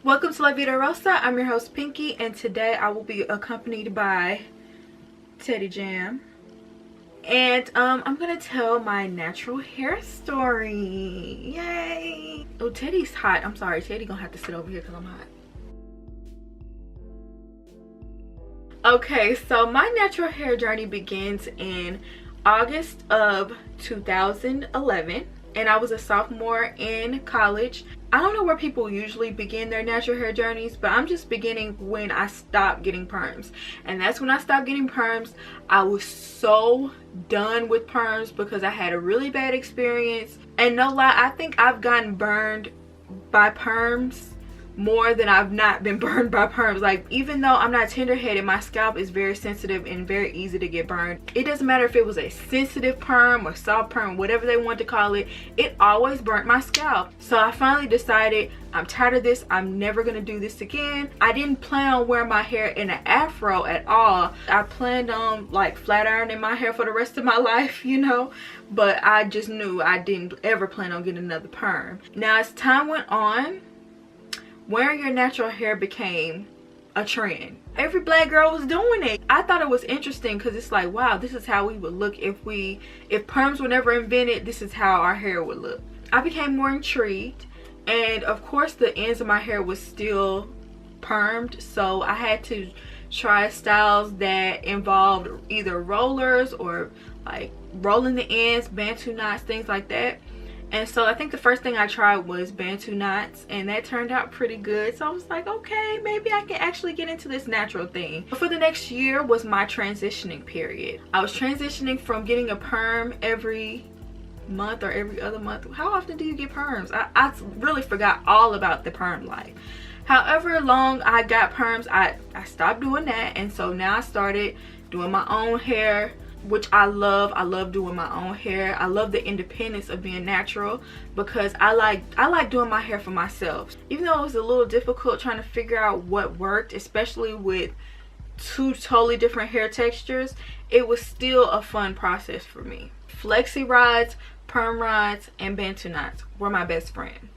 Welcome to La Vida Rosa. I'm your host Pinky, and today I will be accompanied by Teddy Jam. And I'm gonna tell my natural hair story. Yay! Oh, Teddy's hot. I'm sorry, Teddy gonna have to sit over here because I'm hot. Okay, so my natural hair journey begins in August of 2011, and I was a sophomore in college. I don't know where people usually begin their natural hair journeys, but I'm just beginning when I stopped getting perms. And that's when I stopped getting perms. I was so done with perms because I had a really bad experience. And no lie, I think I've gotten burned by perms more than I've not been burned by perms. Like, even though I'm not tender-headed, my scalp is very sensitive and very easy to get burned. It doesn't matter if it was a sensitive perm or soft perm, whatever they want to call it, it always burnt my scalp. So I finally decided, I'm tired of this. I'm never gonna do this again. I didn't plan on wearing my hair in an afro at all. I planned on like flat ironing my hair for the rest of my life, you know, but I just knew I didn't ever plan on getting another perm. Now, as time went on, wearing your natural hair became a trend. Every black girl was doing it. I thought it was interesting because it's like, wow, this is how we would look if perms were never invented. This is how our hair would look. I became more intrigued, and of course the ends of my hair was still permed, so I had to try styles that involved either rollers or like rolling the ends, bantu knots, things like that. And so I think the first thing I tried was bantu knots, and that turned out pretty good. So I was like, okay, maybe I can actually get into this natural thing. But for the next year was my transitioning period. I was transitioning from getting a perm every month or every other month. How often do you get perms? I really forgot all about the perm life. However long I got perms, I stopped doing that, and so now I started doing my own hair, which I love. I love doing my own hair. I love the independence of being natural because I like doing my hair for myself. Even though it was a little difficult trying to figure out what worked, especially with two totally different hair textures, it was still a fun process for me. Flexi rods, perm rods, and bantu knots were my best friend.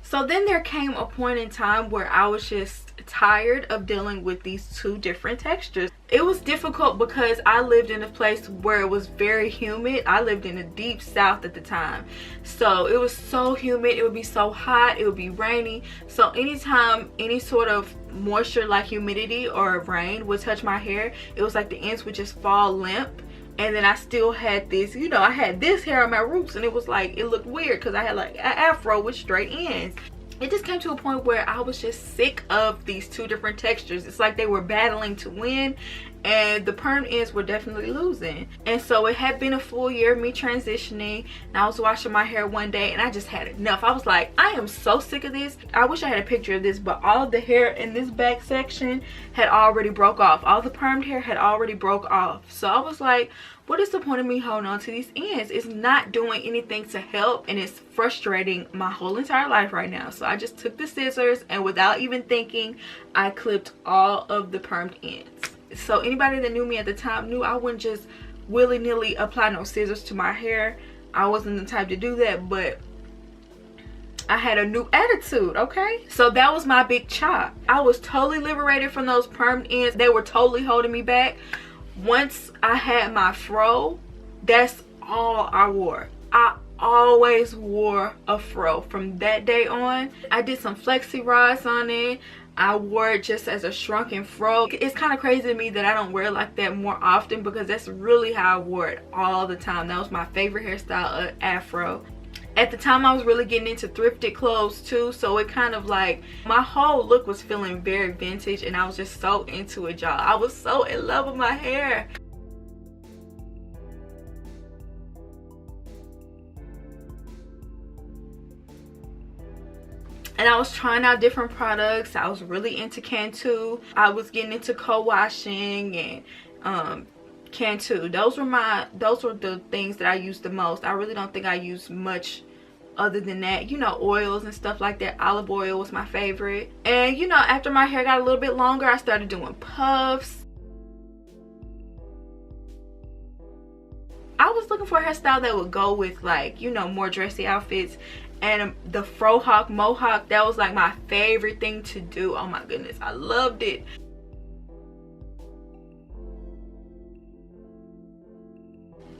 So then there came a point in time where I was just tired of dealing with these two different textures. It was difficult because I lived in a place where it was very humid. I lived in the deep south at the time, so it was so humid. It would be so hot, it would be rainy. So anytime any sort of moisture like humidity or rain would touch my hair, it was like the ends would just fall limp. And then I still had this, you know, I had this hair on my roots, and it was like, it looked weird because I had like an afro with straight ends. It just came to a point where I was just sick of these two different textures. It's like they were battling to win, and the perm ends were definitely losing. And so it had been a full year of me transitioning, and I was washing my hair one day and I just had enough. I was like, I am so sick of this. I wish I had a picture of this, but all of the hair in this back section had already broke off. All the permed hair had already broke off. So I was like, what is the point of me holding on to these ends? It's not doing anything to help, and it's frustrating my whole entire life right now. So I just took the scissors, and without even thinking, I clipped all of the permed ends. So anybody that knew me at the time knew I wouldn't just willy-nilly apply no scissors to my hair. I wasn't the type to do that, but I had a new attitude, okay? So that was my big chop. I was totally liberated from those permed ends. They were totally holding me back. Once I had my fro, that's all I wore. I always wore a fro from that day on. I did some flexi rods on it. I wore it just as a shrunken fro. It's kind of crazy to me that I don't wear it like that more often because that's really how I wore it all the time. That was my favorite hairstyle, afro. At the time, I was really getting into thrifted clothes too, so it kind of like, my whole look was feeling very vintage, and I was just so into it, y'all. I was so in love with my hair. And I was trying out different products. I was really into Cantu. I was getting into co-washing and Cantu. Those were the things that I used the most. I really don't think I used much other than that, you know, oils and stuff like that. Olive oil was my favorite. And you know, after my hair got a little bit longer, I started doing puffs. I was looking for a hairstyle that would go with, like, you know, more dressy outfits. And the frohawk mohawk, that was like my favorite thing to do. Oh my goodness, I loved it.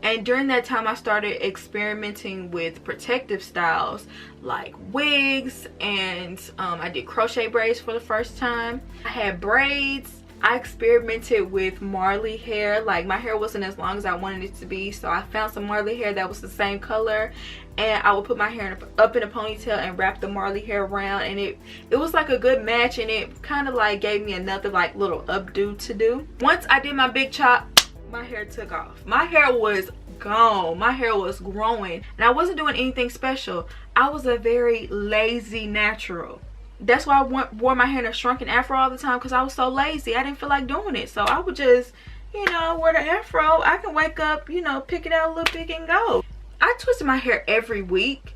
And during that time, I started experimenting with protective styles like wigs, and I did crochet braids for the first time. I had braids. I experimented with Marley hair. Like, my hair wasn't as long as I wanted it to be, so I found some Marley hair that was the same color, and I would put my hair up in a ponytail and wrap the Marley hair around, and it was like a good match, and it kind of like gave me another like little updo to do. Once I did my big chop, my hair took off. My hair was gone. My hair was growing, and I wasn't doing anything special. I was a very lazy natural. That's why I wore my hair in a shrunken afro all the time, because I was so lazy. I didn't feel like doing it, so I would just, you know, wear the afro. I can wake up, you know, pick it out a little bit and go. I twisted my hair every week,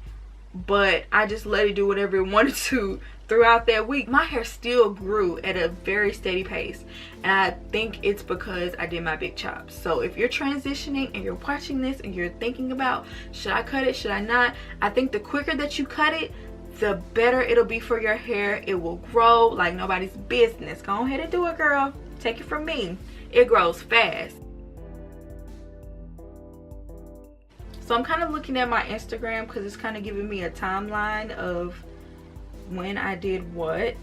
but I just let it do whatever it wanted to throughout that week. My hair still grew at a very steady pace, and I think it's because I did my big chops. So if you're transitioning and you're watching this and you're thinking about, should I cut it, should I not, I think the quicker that you cut it, the better it'll be for your hair. It will grow like nobody's business. Go ahead and do it, girl. Take it from me. It grows fast. So I'm kind of looking at my Instagram because it's kind of giving me a timeline of when I did what.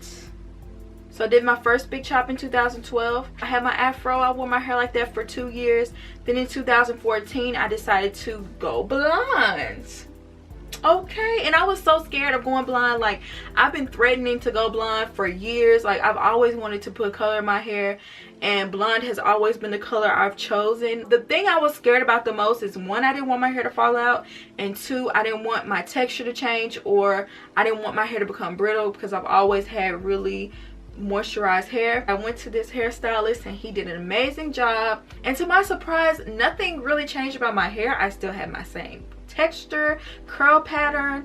So I did my first big chop in 2012. I had my afro. I wore my hair like that for 2 years. Then in 2014, I decided to go blonde. Okay, and I was so scared of going blonde. Like, I've been threatening to go blonde for years. Like, I've always wanted to put color in my hair, and blonde has always been the color I've chosen. The thing I was scared about the most is, one, I didn't want my hair to fall out, and two, I didn't want my texture to change, or I didn't want my hair to become brittle, because I've always had really moisturized hair. I went to this hairstylist and he did an amazing job, and to my surprise, nothing really changed about my hair. I still had my same texture, curl pattern.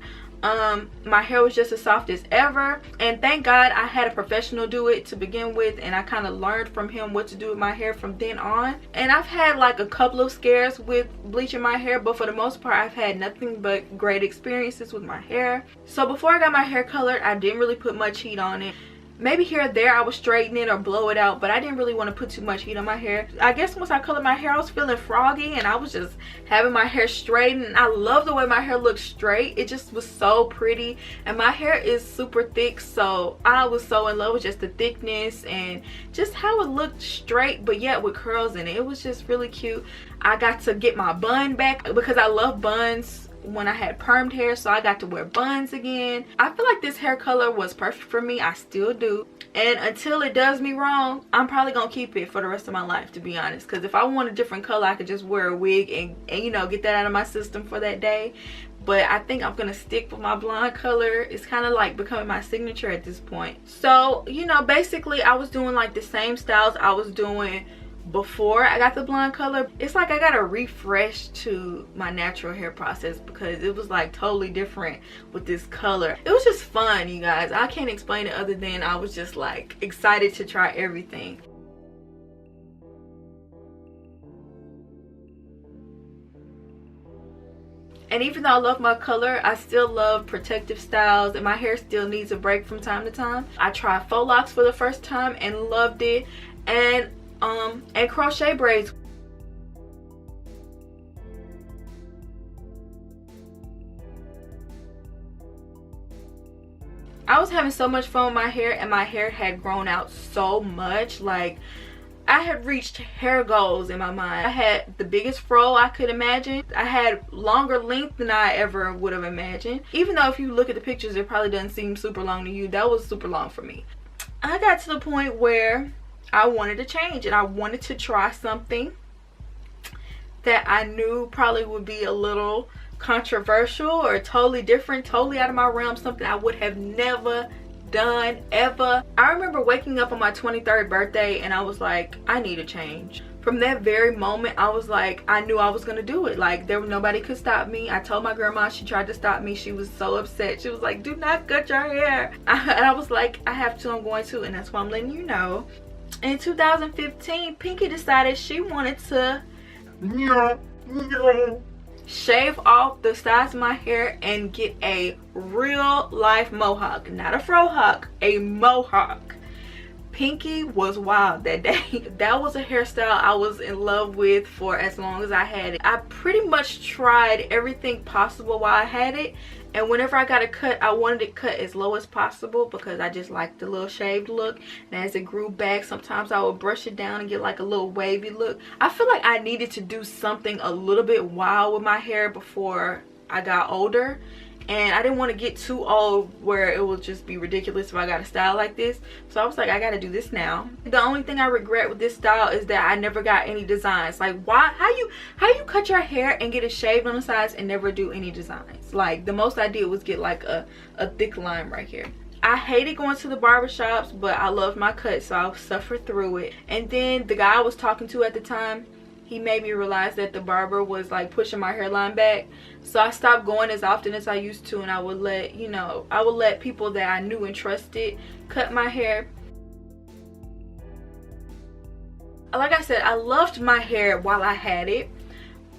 My hair was just as soft as ever, and thank God I had a professional do it to begin with, and I kind of learned from him what to do with my hair from then on. And I've had like a couple of scares with bleaching my hair, but for the most part I've had nothing but great experiences with my hair. So before I got my hair colored, I didn't really put much heat on it. Maybe here or there I would straighten it or blow it out, but I didn't really want to put too much heat on my hair. I guess once I colored my hair, I was feeling froggy, and I was just having my hair straightened. And I love the way my hair looks straight. It just was so pretty, and my hair is super thick, so I was so in love with just the thickness and just how it looked straight but yet with curls in it. It was just really cute. I got to get my bun back because I love buns when I had permed hair, so I got to wear buns again. I feel like this hair color was perfect for me. I still do, and until it does me wrong, I'm probably gonna keep it for the rest of my life, to be honest, because if I want a different color, I could just wear a wig and you know, get that out of my system for that day. But I think I'm gonna stick with my blonde color. It's kind of like becoming my signature at this point. So, you know, basically I was doing like the same styles I was doing before I got the blonde color. It's like I got a refresh to my natural hair process because it was like totally different with this color. It was just fun, you guys. I can't explain it other than I was just like excited to try everything. And even though I love my color, I still love protective styles, and my hair still needs a break from time to time. I tried faux locks for the first time and loved it, and crochet braids. I was having so much fun with my hair, and my hair had grown out so much. Like, I had reached hair goals in my mind. I had the biggest fro I could imagine. I had longer length than I ever would have imagined. Even though if you look at the pictures, it probably doesn't seem super long to you. That was super long for me. I got to the point where I wanted to change, and I wanted to try something that I knew probably would be a little controversial or totally different, totally out of my realm, something I would have never done ever. I remember waking up on my 23rd birthday and I was like, I need a change. From that very moment, I was like, I knew I was gonna do it. Like, nobody could stop me. I told my grandma, she tried to stop me. She was so upset. She was like, do not cut your hair. And I was like, I have to, I'm going to, and that's why I'm letting you know. In 2015, Pinky decided she wanted to shave off the sides of my hair and get a real life mohawk. Not a frohawk, a mohawk. Pinky was wild that day. That was a hairstyle I was in love with for as long as I had it. I pretty much tried everything possible while I had it, and whenever I got a cut, I wanted it cut as low as possible because I just liked the little shaved look. And as it grew back, sometimes I would brush it down and get like a little wavy look. I feel like I needed to do something a little bit wild with my hair before I got older. And I didn't want to get too old where it will just be ridiculous if I got a style like this. So I was like, I gotta do this now. The only thing I regret with this style is that I never got any designs. Like, why? How you cut your hair and get it shaved on the sides and never do any designs? Like, the most I did was get like a thick line right here. I hated going to the barbershops, but I loved my cut, so I suffered through it. And then the guy I was talking to at the time, he made me realize that the barber was like pushing my hairline back. So I stopped going as often as I used to, and I would let, you know, I would let people that I knew and trusted cut my hair. Like I said, I loved my hair while I had it,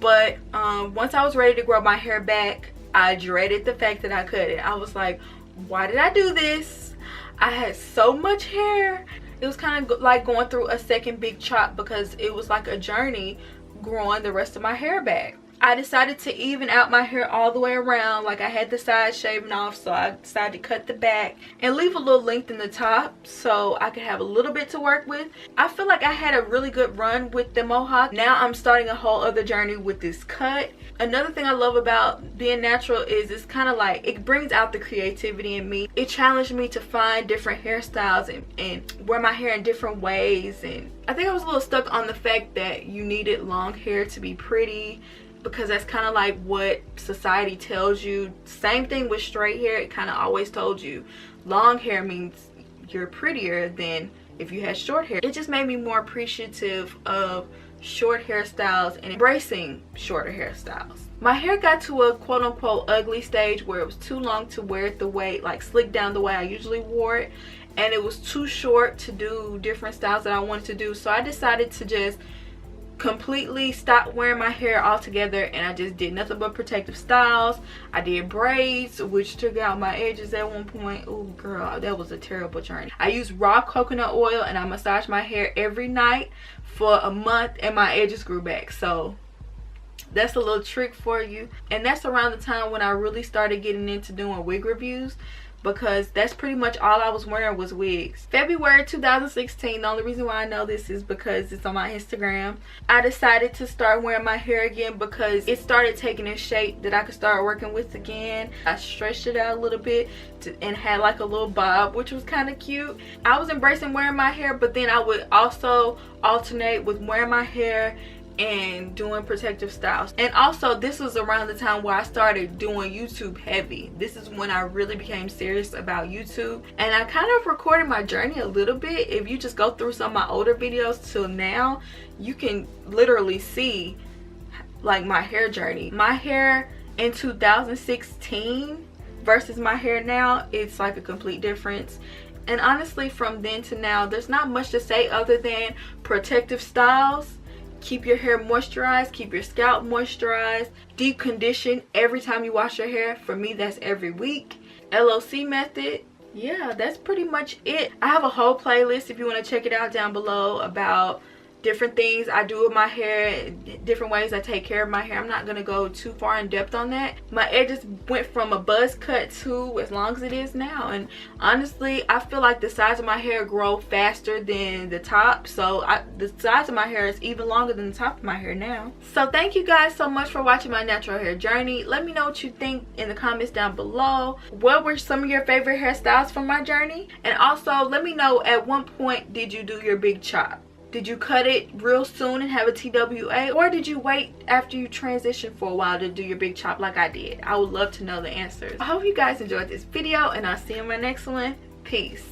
but once I was ready to grow my hair back, I dreaded the fact that I cut it. I was like, why did I do this? I had so much hair. It was kind of like going through a second big chop because it was like a journey growing the rest of my hair back. I decided to even out my hair all the way around. Like, I had the sides shaven off, so I decided to cut the back and leave a little length in the top so I could have a little bit to work with. I feel like I had a really good run with the mohawk. Now I'm starting a whole other journey with this cut. Another thing I love about being natural is it's kind of like, it brings out the creativity in me. It challenged me to find different hairstyles and wear my hair in different ways. And I think I was a little stuck on the fact that you needed long hair to be pretty, because that's kind of like what society tells you. Same thing with straight hair. It kind of always told you long hair means you're prettier than if you had short hair. It just made me more appreciative of short hairstyles and embracing shorter hairstyles. My hair got to a quote-unquote ugly stage where it was too long to wear it the way, like slicked down the way I usually wore it, and it was too short to do different styles that I wanted to do. So I decided to just completely stopped wearing my hair altogether, and I just did nothing but protective styles. I did braids, which took out my edges at one point. Oh girl, that was a terrible journey. I used raw coconut oil and I massaged my hair every night for a month, and my edges grew back. So that's a little trick for you. And that's around the time when I really started getting into doing wig reviews, because that's pretty much all I was wearing was wigs. February 2016, the only reason why I know this is because it's on my Instagram. I decided to start wearing my hair again because it started taking a shape that I could start working with again. I stretched it out a little bit and had like a little bob, which was kind of cute. I was embracing wearing my hair, but then I would also alternate with wearing my hair and doing protective styles. And also, this was around the time where I started doing YouTube heavy. This is when I really became serious about YouTube, and I kind of recorded my journey a little bit. If you just go through some of my older videos till now, you can literally see like my hair journey. My hair in 2016 versus my hair now, it's like a complete difference. And honestly, from then to now, there's not much to say other than protective styles. Keep your hair moisturized, keep your scalp moisturized, deep condition every time you wash your hair. For me, that's every week. LOC method. Yeah, that's pretty much it. I have a whole playlist if you want to check it out down below about different things I do with my hair, different ways I take care of my hair. I'm not gonna go too far in depth on that. My edges went from a buzz cut to as long as it is now, and honestly I feel like the sides of my hair grow faster than the top, so the sides of my hair is even longer than the top of my hair now. So thank you guys so much for watching my natural hair journey. Let me know what you think in the comments down below. What were some of your favorite hairstyles from my journey? And also let me know, at one point did you do your big chop? Did you cut it real soon and have a TWA, or did you wait after you transitioned for a while to do your big chop like I did? I would love to know the answers. I hope you guys enjoyed this video, and I'll see you in my next one. Peace.